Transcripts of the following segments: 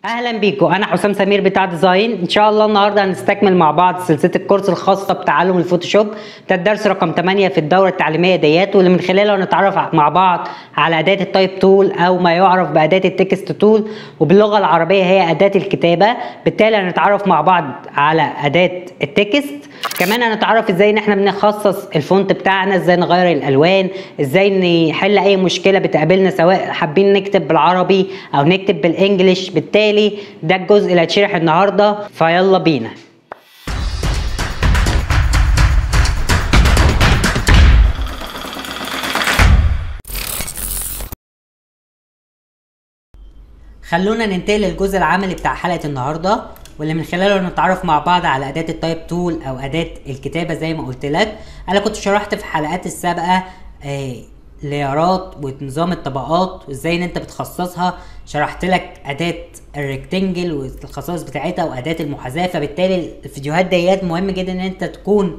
اهلا بيكم. انا حسام سمير بتاع ديزاين. ان شاء الله النهارده هنستكمل مع بعض سلسله الكورس الخاصه بتعلم الفوتوشوب. ده الدرس رقم 8 في الدوره التعليميه ديت، واللي من خلاله هنتعرف مع بعض على اداه التايب تول او ما يعرف باداه التكست تول، وباللغه العربيه هي اداه الكتابه. بالتالي هنتعرف مع بعض على اداه التكست. كمان هنتعرف ازاي ان احنا بنخصص الفونت بتاعنا، ازاي نغير الالوان، ازاي نحل اي مشكله بتقابلنا سواء حابين نكتب بالعربي او نكتب بالانجليش. بالتالي ده الجزء اللي هيتشرح النهارده، فيلا بينا. خلونا ننتقل للجزء العملي بتاع حلقه النهارده، واللي من خلاله نتعرف مع بعض على اداه التايب تول او اداه الكتابه. زي ما قلت لك انا كنت شرحت في حلقات السابقه ليارات ونظام الطبقات وازاي ان انت بتخصصها. شرحت لك اداه الريكتنجل والخصائص بتاعتها واداه المحاذاه. فبالتالي الفيديوهات ديت مهم جدا ان انت تكون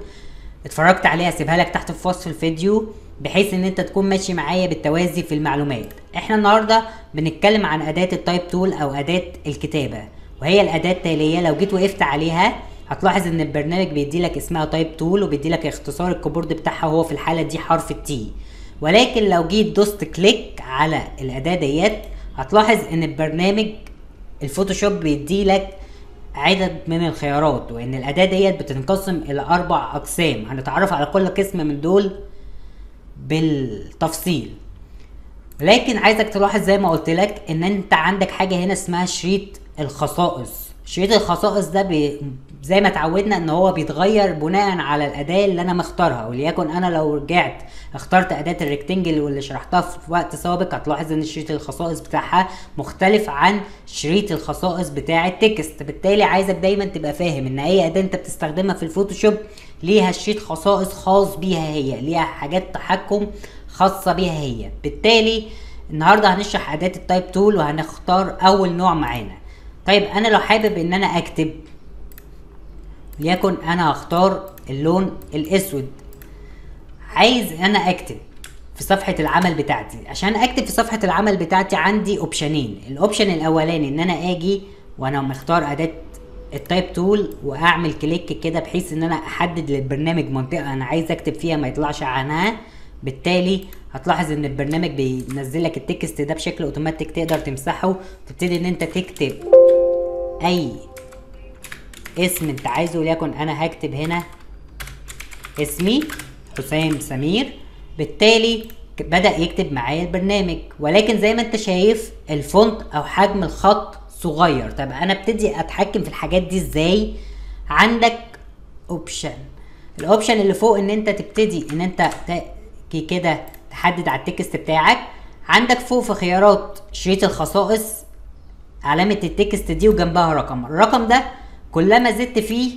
اتفرجت عليها. سيبها لك تحت في وصف الفيديو بحيث ان انت تكون ماشي معايا بالتوازي في المعلومات. احنا النهارده بنتكلم عن اداه التايب تول او اداه الكتابه، وهي الاداه التاليه. لو جيت وقفت عليها هتلاحظ ان البرنامج بيدي لك اسمها تايب تول، وبيدي لك اختصار الكيبورد بتاعها، وهو في الحاله دي حرف التي. ولكن لو جيت دوست كليك على الاداه ديت هتلاحظ ان البرنامج الفوتوشوب بيدي لك عدد من الخيارات، وان الاداه ديت بتنقسم الى 4 اقسام. هنتعرف على كل قسم من دول بالتفصيل. لكن عايزك تلاحظ زي ما قلت لك ان انت عندك حاجه هنا اسمها شريط الخصائص. شريط الخصائص ده زي ما اتعودنا ان هو بيتغير بناء على الاداه اللي انا مختارها. وليكن انا لو رجعت اخترت اداه الريكتنجل واللي شرحتها في وقت سابق، هتلاحظ ان شريط الخصائص بتاعها مختلف عن شريط الخصائص بتاع التكست. بالتالي عايزك دايما تبقى فاهم ان اي اداه انت بتستخدمها في الفوتوشوب ليها شريط خصائص خاص بيها، هي ليها حاجات تحكم خاصه بيها هي. بالتالي النهارده هنشرح اداه التايب تول وهنختار اول نوع معانا. طيب انا لو حابب ان انا اكتب، ليكن انا هختار اللون الاسود. عايز انا اكتب في صفحة العمل بتاعتي. عشان اكتب في صفحة العمل بتاعتي عندي اوبشنين. الاوبشن الاولاني ان انا اجي وانا مختار اداة التايب تول واعمل كليك كده بحيث ان انا احدد للبرنامج منطقة انا عايز اكتب فيها ما يطلعش عنها. بالتالي هتلاحظ ان البرنامج بينزل لك التكست ده بشكل اوتوماتيك، تقدر تمسحه وتبتدي ان انت تكتب اي اسم انت عايزه. وليكن انا هكتب هنا اسمي حسام سمير. بالتالي بدأ يكتب معايا البرنامج، ولكن زي ما انت شايف الفونت او حجم الخط صغير. طب انا ابتدي اتحكم في الحاجات دي ازاي؟ عندك اوبشن، الاوبشن اللي فوق ان انت تبتدي ان انت كده تحدد على التكست بتاعك. عندك فوق في خيارات شريط الخصائص علامة التكست دي وجنبها رقم. الرقم ده كلما زدت فيه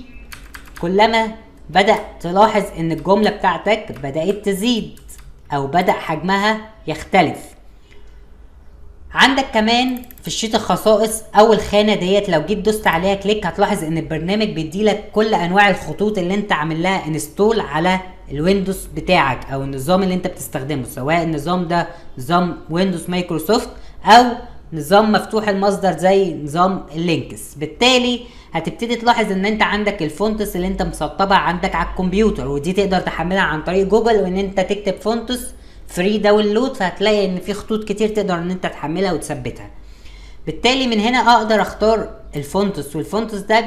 كلما بدأ تلاحظ ان الجملة بتاعتك بدأت تزيد او بدأ حجمها يختلف. عندك كمان في شريط الخصائص اول خانة ديت لو جيت دوست عليها كليك هتلاحظ ان البرنامج بيديلك كل انواع الخطوط اللي انت عامل لها انستول على الويندوز بتاعك او النظام اللي انت بتستخدمه، سواء النظام ده نظام ويندوز مايكروسوفت او نظام مفتوح المصدر زي نظام اللينكس. بالتالي هتبتدي تلاحظ ان انت عندك الفونتس اللي انت مسطبها عندك على الكمبيوتر، ودي تقدر تحملها عن طريق جوجل وان انت تكتب فونتس فري داونلود، فهتلاقي ان في خطوط كتير تقدر ان انت تحملها وتثبتها. بالتالي من هنا اقدر اختار الفونتس، والفونتس ده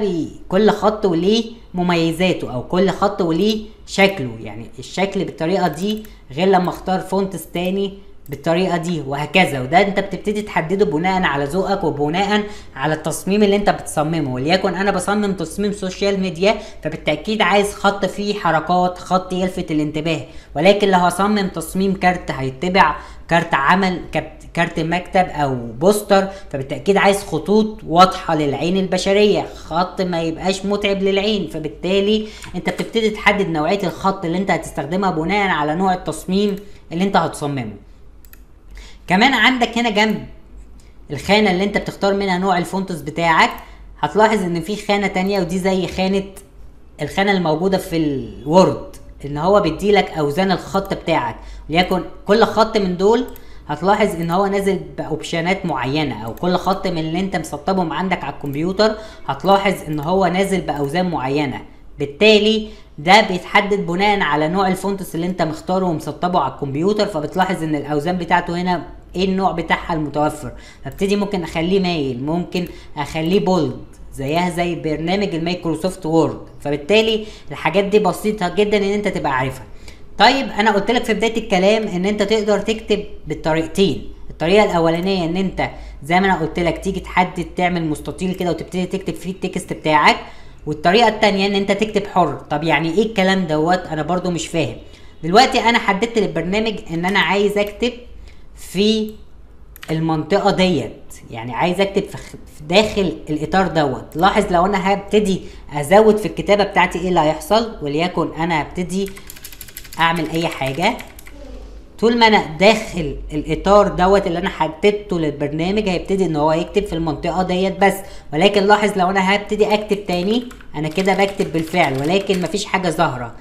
كل خط وليه مميزاته او كل خط وليه شكله. يعني الشكل بالطريقه دي غير لما اختار فونتس تاني بالطريقه دي وهكذا. وده انت بتبتدي تحدده بناء على ذوقك وبناء على التصميم اللي انت بتصممه. وليكن انا بصمم تصميم سوشيال ميديا، فبالتاكيد عايز خط فيه حركات، خط يلفت الانتباه. ولكن لو هصمم تصميم كارت هيتبع، كارت عمل، كارت مكتب او بوستر، فبالتاكيد عايز خطوط واضحه للعين البشريه، خط ما يبقاش متعب للعين. فبالتالي انت بتبتدي تحدد نوعيه الخط اللي انت هتستخدمها بناء على نوع التصميم اللي انت هتصممه. كمان عندك هنا جنب الخانة اللي انت بتختار منها نوع الفونتس بتاعك هتلاحظ ان في خانة تانية، ودي زي الخانة الموجودة في الوورد، ان هو بيديلك اوزان الخط بتاعك. وليكن كل خط من دول هتلاحظ ان هو نازل باوبشنات معينه، او كل خط من اللي انت مسطبهم عندك على الكمبيوتر هتلاحظ ان هو نازل باوزان معينه. بالتالي ده بيتحدد بناء على نوع الفونتس اللي انت مختاره ومسطبه على الكمبيوتر، فبتلاحظ ان الاوزان بتاعته هنا ايه النوع بتاعها المتوفر. فابتدي ممكن اخليه مايل، ممكن اخليه بولد زيها زي برنامج المايكروسوفت وورد. فبالتالي الحاجات دي بسيطه جدا ان انت تبقى عارفها. طيب انا قلت لك في بدايه الكلام ان انت تقدر تكتب بالطريقتين. الطريقه الاولانيه ان انت زي ما انا قلت لك تيجي تحدد تعمل مستطيل كده وتبتدي تكتب فيه التكست بتاعك، والطريقه التانية ان انت تكتب حر. طب يعني ايه الكلام دوت؟ انا برضو مش فاهم. دلوقتي انا حددت للبرنامج ان انا عايز اكتب في المنطقه ديت، يعني عايز اكتب في داخل الاطار دوت. لاحظ لو انا هبتدي ازود في الكتابه بتاعتي ايه اللي هيحصل، وليكن انا هبتدي اعمل اي حاجه طول ما انا داخل الاطار دوت اللي انا حددته للبرنامج هيبتدي ان هو يكتب في المنطقه ديت بس. ولكن لاحظ لو انا هبتدي اكتب تاني انا كده بكتب بالفعل ولكن مفيش حاجه ظاهره.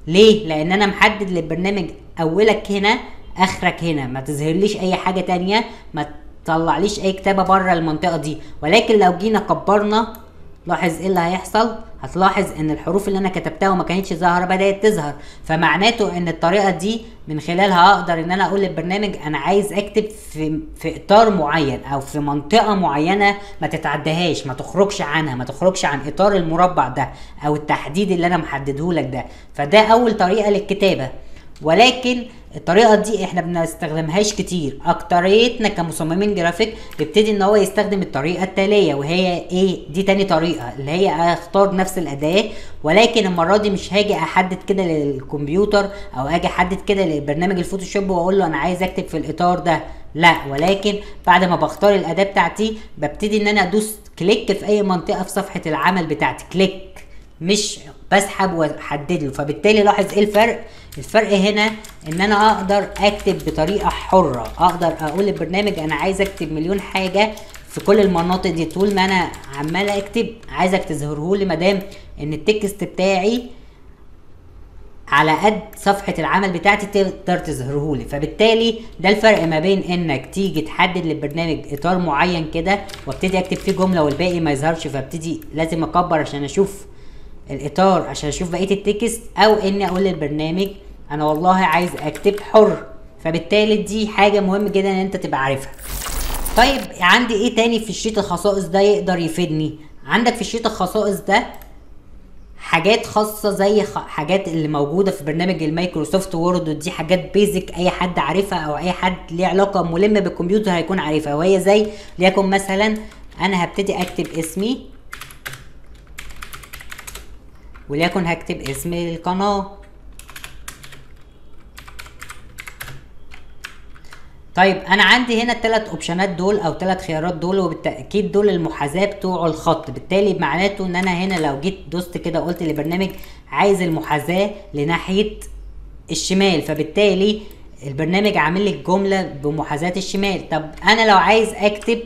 ليه؟ لان انا محدد للبرنامج اولك هنا اخرك هنا، ما تظهرليش اي حاجه تانية، ما تطلعليش اي كتابه بره المنطقه دي. ولكن لو جينا كبرنا لاحظ ايه اللي هيحصل، هتلاحظ ان الحروف اللي انا كتبتها وما كانتش ظاهره بدات تظهر. فمعناته ان الطريقه دي من خلالها اقدر ان انا اقول للبرنامج انا عايز اكتب في اطار معين او في منطقه معينه ما تتعدهاش، ما تخرجش عنها، ما تخرجش عن اطار المربع ده او التحديد اللي انا محدده لك ده. فده اول طريقه للكتابه. ولكن الطريقه دي احنا بنستخدمهاش كتير. اكتريتنا كمصممين جرافيك بيبتدي ان هو يستخدم الطريقه التاليه، وهي ايه؟ دي تاني طريقه اللي هي اختار نفس الاداه، ولكن المره دي مش هاجي احدد كده للكمبيوتر او اجي احدد كده لبرنامج الفوتوشوب واقول له انا عايز اكتب في الاطار ده. لا، ولكن بعد ما بختار الاداه بتاعتي ببتدي ان انا ادوس كليك في اي منطقه في صفحه العمل بتاعتي، كليك، مش بسحب واحدد له. فبالتالي لاحظ ايه الفرق؟ الفرق هنا ان انا اقدر اكتب بطريقه حره، اقدر اقول للبرنامج انا عايز اكتب مليون حاجه في كل المناطق دي. طول ما انا عمال اكتب عايزك تظهره لي مادام ان التكست بتاعي على قد صفحه العمل بتاعتي تقدر تظهره لي. فبالتالي ده الفرق ما بين انك تيجي تحدد للبرنامج اطار معين كده وابتدي اكتب فيه جمله والباقي ما يظهرش، فابتدي لازم اكبر عشان اشوف الاطار عشان اشوف بقيه التكست، او اني اقول للبرنامج انا والله عايز اكتب حر. فبالتالي دي حاجه مهم جدا ان انت تبقى عارفها. طيب عندي ايه تاني في شريط الخصائص ده يقدر يفيدني؟ عندك في شريط الخصائص ده حاجات خاصه زي حاجات اللي موجوده في برنامج المايكروسوفت وورد، ودي حاجات بيزك اي حد عارفها او اي حد ليه علاقه ملم بالكمبيوتر هيكون عارفها. وهي زي ليكن مثلا انا هبتدي اكتب اسمي، وليكن هكتب اسم القناه. طيب انا عندي هنا الثلاث اوبشنات دول او ثلاث خيارات دول، وبالتاكيد دول المحاذاه بتوع الخط. بالتالي معناته ان انا هنا لو جيت دوست كده قلت للبرنامج عايز المحاذاه لناحيه الشمال، فبالتالي البرنامج عامل لي الجمله بمحاذاه الشمال. طب انا لو عايز اكتب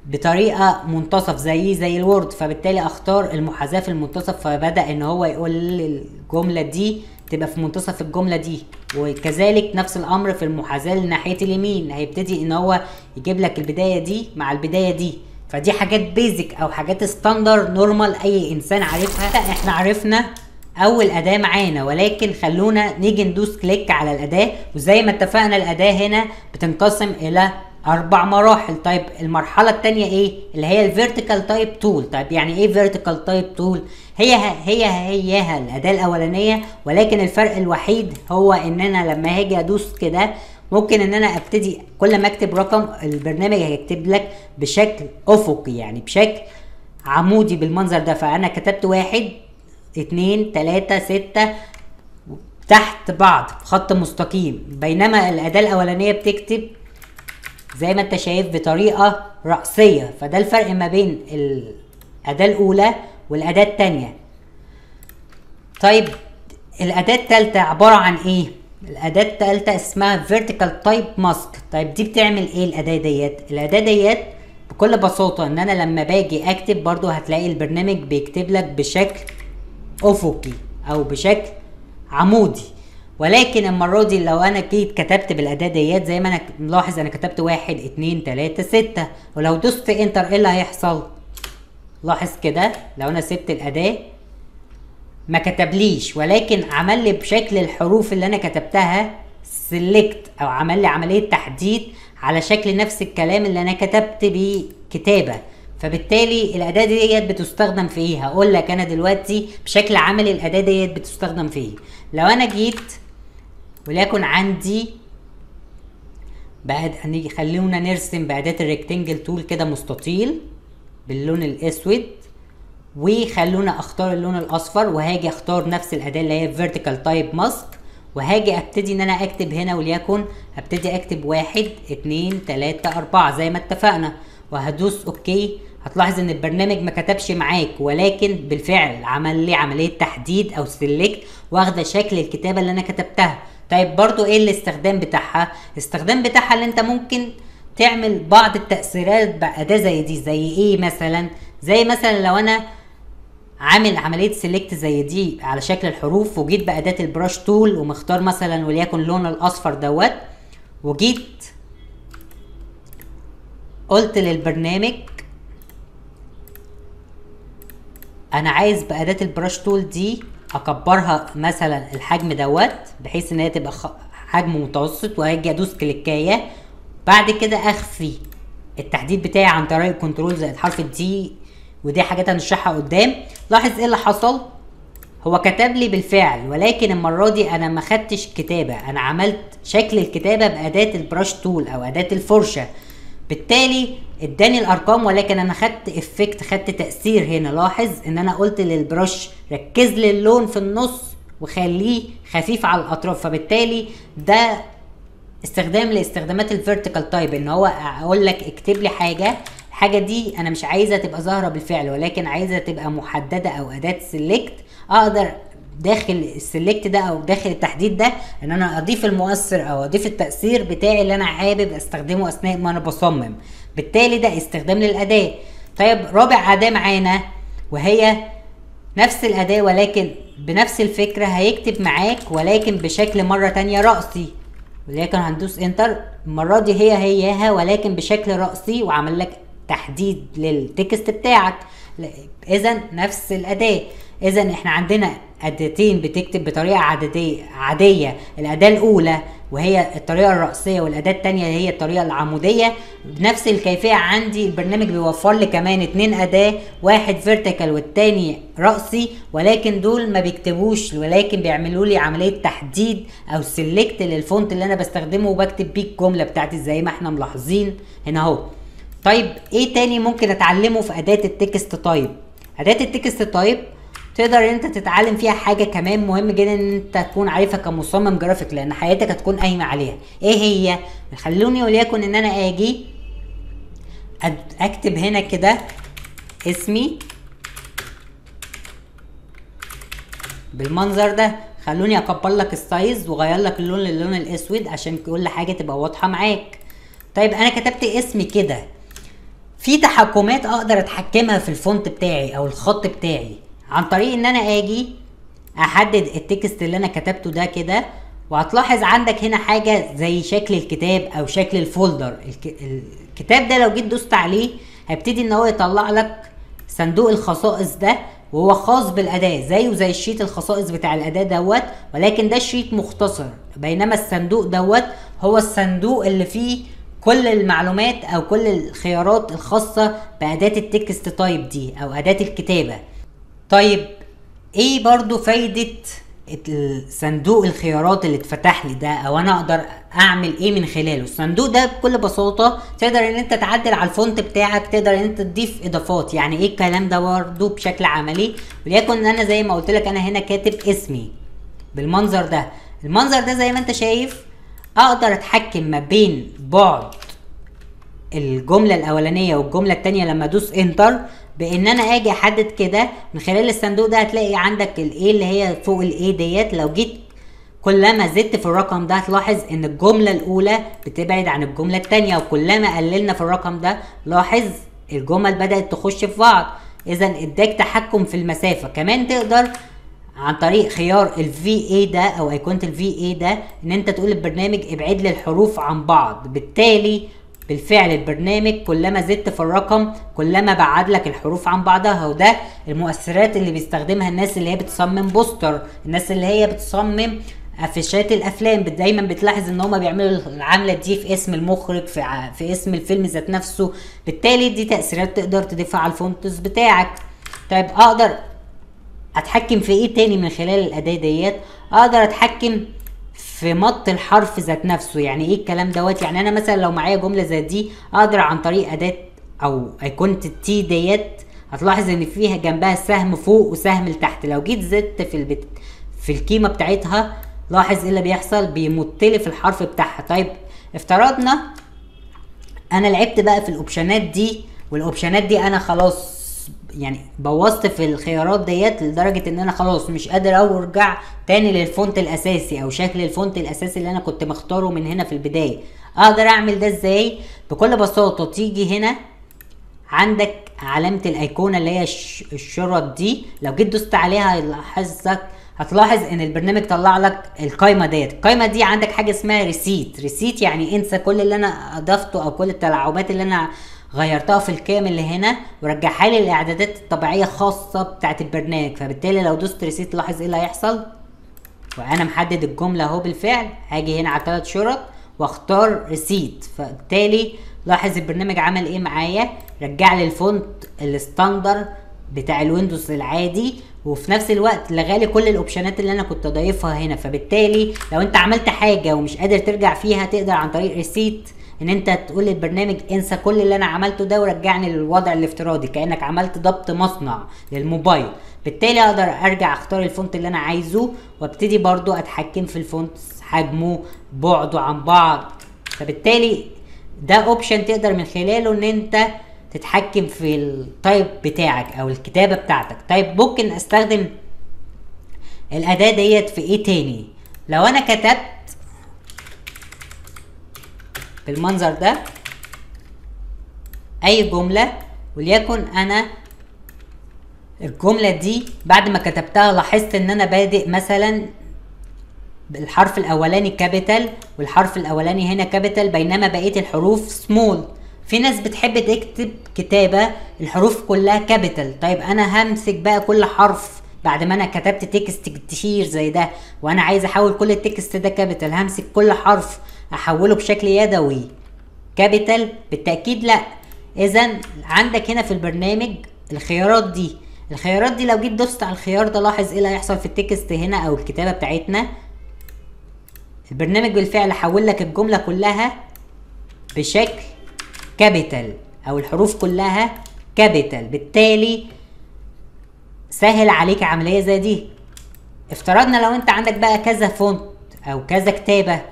بطريقه منتصف زي الوورد، فبالتالي اختار المحاذاه في المنتصف، فبدا ان هو يقول الجمله دي تبقى في منتصف الجمله دي. وكذلك نفس الامر في المحاذاه لناحيه اليمين، هيبتدي ان هو يجيب لك البدايه دي مع البدايه دي. فدي حاجات بيزك او حاجات ستاندر نورمال اي انسان عارفها. احنا عرفنا اول اداه معانا، ولكن خلونا نيجي ندوس كليك على الاداه. وزي ما اتفقنا الاداه هنا بتنقسم الى 4 مراحل. طيب المرحله الثانيه ايه؟ اللي هي الفيرتيكال تايب تول. طيب يعني ايه فيرتيكال تايب تول؟ هي الاداه الاولانيه، ولكن الفرق الوحيد هو ان انا لما هاجي ادوس كده ممكن ان انا ابتدي كل ما اكتب رقم البرنامج هيكتب لك بشكل افقي، يعني بشكل عمودي بالمنظر ده. فانا كتبت 1 2 3 6 تحت بعض خط مستقيم، بينما الاداه الاولانيه بتكتب زي ما انت شايف بطريقه رأسيه. فده الفرق ما بين الاداه الاولى والاداه الثانيه. طيب الاداه الثالثه عباره عن ايه؟ الاداه الثالثه اسمها vertical type mask. طيب دي بتعمل ايه الاداه ديت؟ الاداه ديت بكل بساطه ان انا لما باجي اكتب برضو هتلاقي البرنامج بيكتب لك بشكل افقي او بشكل عمودي، ولكن المرة دي لو انا جيت كتبت بالاداة ديت زي ما انا ملاحظ انا كتبت 1 2 3 6، ولو دوست انتر ايه اللي هيحصل؟ لاحظ كده لو انا سبت الاداة ما كتبليش، ولكن عمل لي بشكل الحروف اللي انا كتبتها سيلكت، او عمل لي عملية تحديد على شكل نفس الكلام اللي انا كتبت بيه كتابة. فبالتالي الاداة ديت بتستخدم في ايه؟ هقول لك انا دلوقتي بشكل عملي الاداة ديت بتستخدم في ايه. لو انا جيت وليكن عندي بعد هنيجي خلونا نرسم بأداة الريكتنجل تول كده مستطيل باللون الاسود، وخلونا اختار اللون الاصفر، وهاجي اختار نفس الاداة اللي هي فيرتيكال تايب ماسك، وهاجي ابتدي ان انا اكتب هنا وليكن هبتدي اكتب 1 2 3 4 زي ما اتفقنا، وهدوس اوكي. هتلاحظ ان البرنامج ما كتبش معاك، ولكن بالفعل عمل لي عملية تحديد او سيلكت واخده شكل الكتابة اللي انا كتبتها. طيب برضو ايه الاستخدام بتاعها؟ الاستخدام بتاعها اللي انت ممكن تعمل بعض التأثيرات بأداة زي دي. زي ايه مثلا؟ زي مثلا لو انا عامل عملية سيلكت زي دي على شكل الحروف، وجيت بأداة البراش تول ومختار مثلا وليكن اللون الاصفر دوت، وجيت قلت للبرنامج انا عايز بأداة البراش تول دي اكبرها مثلا الحجم دوت بحيث ان هي تبقى حجم متوسط، وهاجي ادوس كليكايه. بعد كده اخفي التحديد بتاعي عن طريق الكنترول زائد حرف الدي، ودي حاجات هنشرحها قدام. لاحظ ايه اللي حصل؟ هو كتب لي بالفعل، ولكن المره دي انا ما خدتش كتابه، انا عملت شكل الكتابه باداه البراش تول او اداه الفرشه، بالتالي اداني الارقام، ولكن انا خدت افكت، خدت تاثير هنا. لاحظ ان انا قلت للبرش ركز لي اللون في النص وخليه خفيف على الاطراف، فبالتالي ده استخدام لاستخدامات الفيرتيكال تايب، ان هو اقول لك اكتب لي الحاجه دي انا مش عايزها تبقى ظاهره بالفعل، ولكن عايزها تبقى محدده، او اداه سيلكت اقدر داخل السيلكت ده او داخل التحديد ده ان انا اضيف المؤثر او اضيف التأثير بتاعي اللي انا حابب استخدمه اثناء ما انا بصمم. بالتالي ده استخدام للأداة. طيب رابع أداة معانا وهي نفس الأداة ولكن بنفس الفكرة، هيكتب معاك ولكن بشكل مرة تانية رأسي، ولكن هندوس انتر المرة دي هياها ولكن بشكل رأسي، وعمل لك تحديد للتكست بتاعك. اذا نفس الأداة. اذا احنا عندنا اداتين بتكتب بطريقه عاديه. الاداه الاولى وهي الطريقه الرأسيه، والاداه الثانيه هي الطريقه العموديه. بنفس الكيفيه عندي البرنامج بيوفر لي كمان 2 اداه، واحد فيرتيكال والتاني رأسي، ولكن دول ما بيكتبوش، ولكن بيعملوا لي عمليه تحديد او سيلكت للفونت اللي انا بستخدمه وبكتب بيه الجمله بتاعتي زي ما احنا ملاحظين هنا اهو. طيب ايه تاني ممكن اتعلمه في اداه التكست تايب؟ اداه التكست تايب تقدر انت تتعلم فيها حاجه كمان مهم جدا ان انت تكون عارفها كمصمم جرافيك، لان حياتك هتكون قايمه عليها. ايه هي؟ خلوني وليكن ان انا اجي اكتب هنا كده اسمي بالمنظر ده. خلوني اكبر لك السايز واغير لك اللون للون الاسود عشان كل حاجه تبقى واضحه معاك. طيب انا كتبت اسمي كده، في تحكمات اقدر اتحكمها في الفونت بتاعي او الخط بتاعي عن طريق ان انا اجي احدد التكست اللي انا كتبته ده كده، وهتلاحظ عندك هنا حاجة زي شكل الكتاب او شكل الفولدر. الكتاب ده لو جيت دوست عليه هيبتدي ان هو يطلع لك صندوق الخصائص ده، وهو خاص بالاداة زيه زي الشيت الخصائص بتاع الاداة دوت، ولكن ده شيت مختصر، بينما الصندوق دوت هو الصندوق اللي فيه كل المعلومات او كل الخيارات الخاصة باداة التكست تايب دي او اداة الكتابة. طيب ايه برضو فايدة صندوق الخيارات اللي اتفتح لي ده، او انا اقدر اعمل ايه من خلاله؟ الصندوق ده بكل بساطة تقدر ان انت تعدل على الفونت بتاعك، تقدر ان انت تضيف اضافات. يعني ايه الكلام ده برضو بشكل عملي؟ وليكن انا زي ما قلت لك انا هنا كاتب اسمي بالمنظر ده. المنظر ده زي ما انت شايف اقدر اتحكم ما بين بعد الجملة الاولانية والجملة التانية لما ادوس انتر، بان انا اجي احدد كده من خلال الصندوق ده. هتلاقي عندك الايه اللي هي فوق الايه ديت، لو جيت كلما زدت في الرقم ده هتلاحظ ان الجملة الاولى بتبعد عن الجملة التانية، وكلما قللنا في الرقم ده لاحظ الجمل بدأت تخش في بعض. اذا اداك تحكم في المسافة. كمان تقدر عن طريق خيار ال VA ده او ايقونة ال VA ده، ان انت تقول للبرنامج ابعد لي الحروف عن بعض. بالتالي بالفعل البرنامج كلما زدت في الرقم كلما بعد لك الحروف عن بعضها. وده المؤثرات اللي بيستخدمها الناس اللي هي بتصمم بوستر، الناس اللي هي بتصمم افيشات الافلام، دايما بتلاحظ ان هما بيعملوا العمله دي في اسم المخرج، في اسم الفيلم ذات نفسه. بالتالي دي تاثيرات تقدر تضيفها على الفونتس بتاعك. طيب اقدر اتحكم في ايه تاني من خلال الاداه ديت؟ اقدر اتحكم في مط الحرف ذات نفسه. يعني ايه الكلام دوت؟ يعني انا مثلا لو معايا جمله زي دي اقدر عن طريق اداه او ايقونه التي ديت، هتلاحظ ان فيها جنبها سهم فوق وسهم لتحت. لو جيت زدت في القيمه بتاعتها، لاحظ ايه اللي بيحصل؟ بيمطلي في الحرف بتاعها. طيب افترضنا انا لعبت بقى في الاوبشنات دي، والاوبشنات دي انا خلاص يعني بوظت في الخيارات ديت لدرجه ان انا خلاص مش قادر ارجع تاني للفونت الاساسي او شكل الفونت الاساسي اللي انا كنت مختاره من هنا في البدايه. اقدر اعمل ده ازاي؟ بكل بساطه تيجي هنا عندك علامه الايقونه اللي هي الشرط دي، لو جيت دوست عليها هتلاحظ ان البرنامج طلع لك القايمه ديت. القايمه دي عندك حاجه اسمها ريسيت يعني انسى كل اللي انا اضفته او كل التلاعبات اللي انا غيرتها في الكامل اللي هنا ورجعها لي الاعدادات الطبيعيه الخاصه بتاعت البرنامج. فبالتالي لو دوست ريسيت لاحظ ايه اللي هيحصل؟ وانا محدد الجمله اهو بالفعل، هاجي هنا على 3 شرط واختار ريسيت، فبالتالي لاحظ البرنامج عمل ايه معايا؟ رجع لي الفونت الستاندر بتاع الويندوز العادي، وفي نفس الوقت لغالي كل الاوبشنات اللي انا كنت اضيفها هنا. فبالتالي لو انت عملت حاجه ومش قادر ترجع فيها، تقدر عن طريق ريسيت ان انت تقول للبرنامج انسى كل اللي انا عملته ده ورجعني للوضع الافتراضي، كانك عملت ضبط مصنع للموبايل. بالتالي اقدر ارجع اختار الفونت اللي انا عايزه وابتدي برضو اتحكم في الفونت، حجمه، بعده عن بعض. فبالتالي ده اوبشن تقدر من خلاله ان انت تتحكم في التايب بتاعك او الكتابه بتاعتك. طيب ممكن استخدم الاداه ديت في ايه تاني؟ لو انا كتبت بالمنظر ده اي جمله، وليكن انا الجمله دي بعد ما كتبتها لاحظت ان انا بادئ مثلا الحرف الاولاني كابيتال والحرف الاولاني هنا كابيتال، بينما بقيه الحروف سمول. في ناس بتحب تكتب كتابه الحروف كلها كابيتال. طيب انا همسك بقى كل حرف بعد ما انا كتبت تكست كتير زي ده وانا عايز احول كل التكست ده كابيتال، همسك كل حرف احوله بشكل يدوي كابيتال؟ بالتاكيد لا. اذا عندك هنا في البرنامج الخيارات دي لو جيت دوست على الخيار ده لاحظ ايه اللي هيحصل في التكست هنا او الكتابه بتاعتنا. البرنامج بالفعل حول لك الجمله كلها بشكل كابيتال او الحروف كلها كابيتال. بالتالي سهل عليك عمليه زي دي. افترضنا لو انت عندك بقى كذا فونت او كذا كتابه،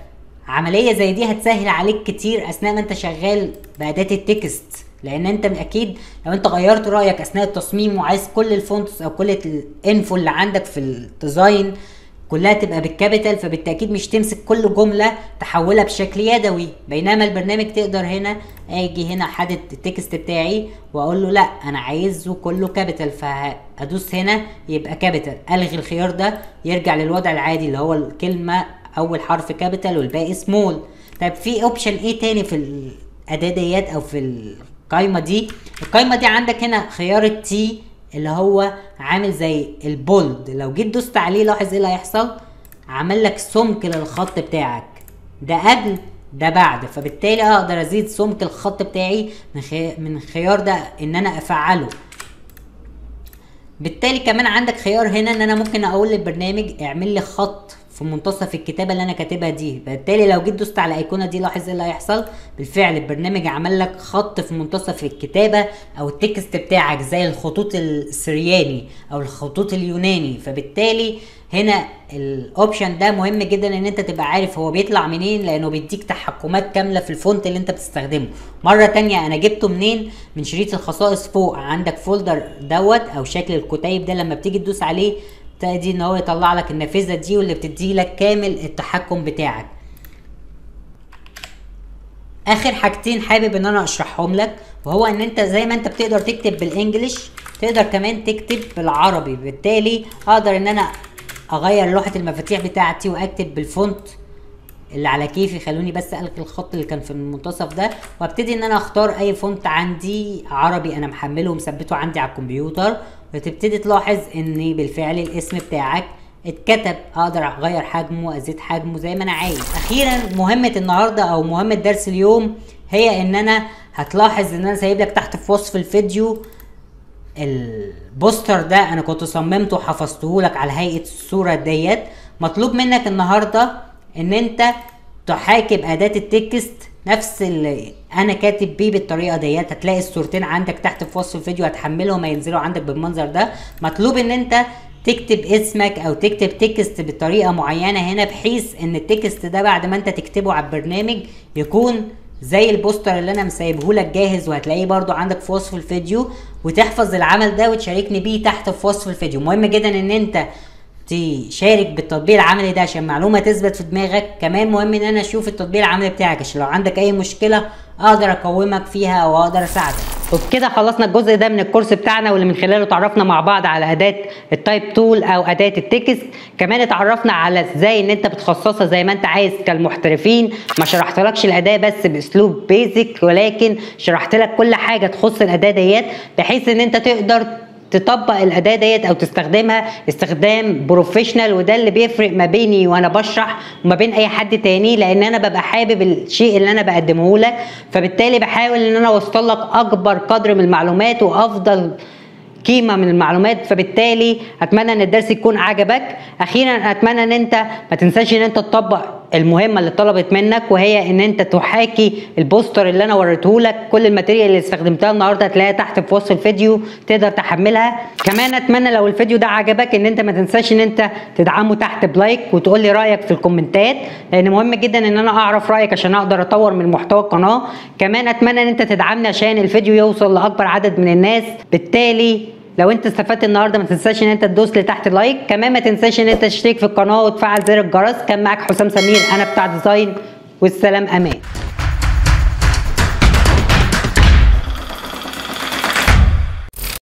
عمليه زي دي هتسهل عليك كتير اثناء ما انت شغال باداه التكست، لان انت اكيد لو انت غيرت رايك اثناء التصميم وعايز كل الفونتس او كل الانفو اللي عندك في الديزاين كلها تبقى بالكابيتال، فبالتاكيد مش تمسك كل جمله تحولها بشكل يدوي. بينما البرنامج تقدر هنا اجي هنا احدد التكست بتاعي واقول له لا انا عايزه كله كابيتال، فادوس هنا يبقى كابيتال، الغي الخيار ده يرجع للوضع العادي اللي هو الكلمه اول حرف كابيتال والباقي سمول. طيب في اوبشن ايه تاني في الاداه ديت او في القايمه دي؟ القايمه دي عندك هنا خيار التي اللي هو عامل زي البولد، لو جيت دوست عليه لاحظ ايه اللي هيحصل؟ عمل لك سمك للخط بتاعك، ده قبل ده بعد. فبالتالي اقدر ازيد سمك الخط بتاعي من خيار ده ان انا افعله. بالتالي كمان عندك خيار هنا ان انا ممكن اقول للبرنامج اعمل لي خط في منتصف الكتابه اللي انا كاتبها دي. بالتالي لو جيت دوست على الايقونه دي لاحظ ايه اللي هيحصل؟ بالفعل البرنامج عمل لك خط في منتصف الكتابه او التكست بتاعك زي الخطوط السرياني او الخطوط اليوناني. فبالتالي هنا الاوبشن ده مهم جدا ان انت تبقى عارف هو بيطلع منين، لانه بيديك تحكمات كامله في الفونت اللي انت بتستخدمه. مره تانية انا جبته منين؟ من شريط الخصائص فوق عندك فولدر دوت او شكل الكتيب ده، لما بتيجي تدوس عليه تقدر ان هو يطلع لك النافذه دي واللي بتدي لك كامل التحكم بتاعك. اخر حاجتين حابب ان انا اشرحهم لك، وهو ان انت زي ما انت بتقدر تكتب بالانجلش تقدر كمان تكتب بالعربي. بالتالي اقدر ان انا اغير لوحة المفاتيح بتاعتي واكتب بالفونت اللي على كيفي. خلوني بس الغي الخط اللي كان في المنتصف ده، وابتدي ان انا اختار اي فونت عندي عربي انا محمله ومثبته عندي على الكمبيوتر، وتبتدي تلاحظ ان بالفعل الاسم بتاعك اتكتب. اقدر اغير حجمه، ازيد حجمه زي ما انا عايز. اخيرا مهمة النهارده او مهمة درس اليوم هي ان انا هتلاحظ ان انا سايب لك تحت في وصف الفيديو البوستر ده. انا كنت صممته وحفظته لك على هيئة الصورة ديت. مطلوب منك النهارده ان انت تحاكي باداة التكست نفس اللي انا كاتب بيه بالطريقه ديت. هتلاقي الصورتين عندك تحت في وصف الفيديو، هتحملهم هينزلوا عندك بالمنظر ده. مطلوب ان انت تكتب اسمك او تكتب تكست بطريقه معينه هنا، بحيث ان التكست ده بعد ما انت تكتبه على البرنامج يكون زي البوستر اللي انا مسيبهولك جاهز، وهتلاقيه برضو عندك في وصف الفيديو. وتحفظ العمل ده وتشاركني بيه تحت في وصف الفيديو. مهم جدا ان انت تشارك بالتطبيق العملي ده عشان معلومه تثبت في دماغك. كمان مهم ان انا اشوف التطبيق العملي بتاعك عشان لو عندك اي مشكله اقدر اقومك فيها او اقدر اساعدك. وبكده خلصنا الجزء ده من الكورس بتاعنا، واللي من خلاله اتعرفنا مع بعض على اداه التايب تول او اداه التكست. كمان اتعرفنا على ازاي ان انت بتخصصها زي ما انت عايز كالمحترفين. ما شرحتلكش الاداه بس باسلوب بيزك، ولكن شرحت لك كل حاجه تخص الاداه ديت، بحيث ان انت تقدر تطبق الاداه ديت او تستخدمها استخدام بروفيشنال. وده اللي بيفرق ما بيني وانا بشرح وما بين اي حد تاني، لان انا ببقى حابب الشيء اللي انا بقدمه لك، فبالتالي بحاول ان انا اوصل لك اكبر قدر من المعلومات وافضل قيمه من المعلومات. فبالتالي اتمنى ان الدرس يكون عجبك. اخيرا اتمنى ان انت ما تنساش ان انت تطبق المهمه اللي طلبت منك، وهي ان انت تحاكي البوستر اللي انا وريته لك. كل الماتيريال اللي استخدمتها النهارده هتلاقيها تحت في وصف الفيديو، تقدر تحملها. كمان اتمنى لو الفيديو ده عجبك ان انت ما تنساش ان انت تدعمه تحت بلايك، وتقول لي رايك في الكومنتات، لان مهم جدا ان انا اعرف رايك عشان اقدر اطور من محتوى القناه. كمان اتمنى ان انت تدعمني عشان الفيديو يوصل لاكبر عدد من الناس. بالتالي لو انت استفدت النهارده ما تنساش ان انت تدوس لي تحت لايك. كمان ما تنساش ان انت تشترك في القناه وتفعل زر الجرس. كان معاك حسام سمير، انا بتاع ديزاين، والسلام امان.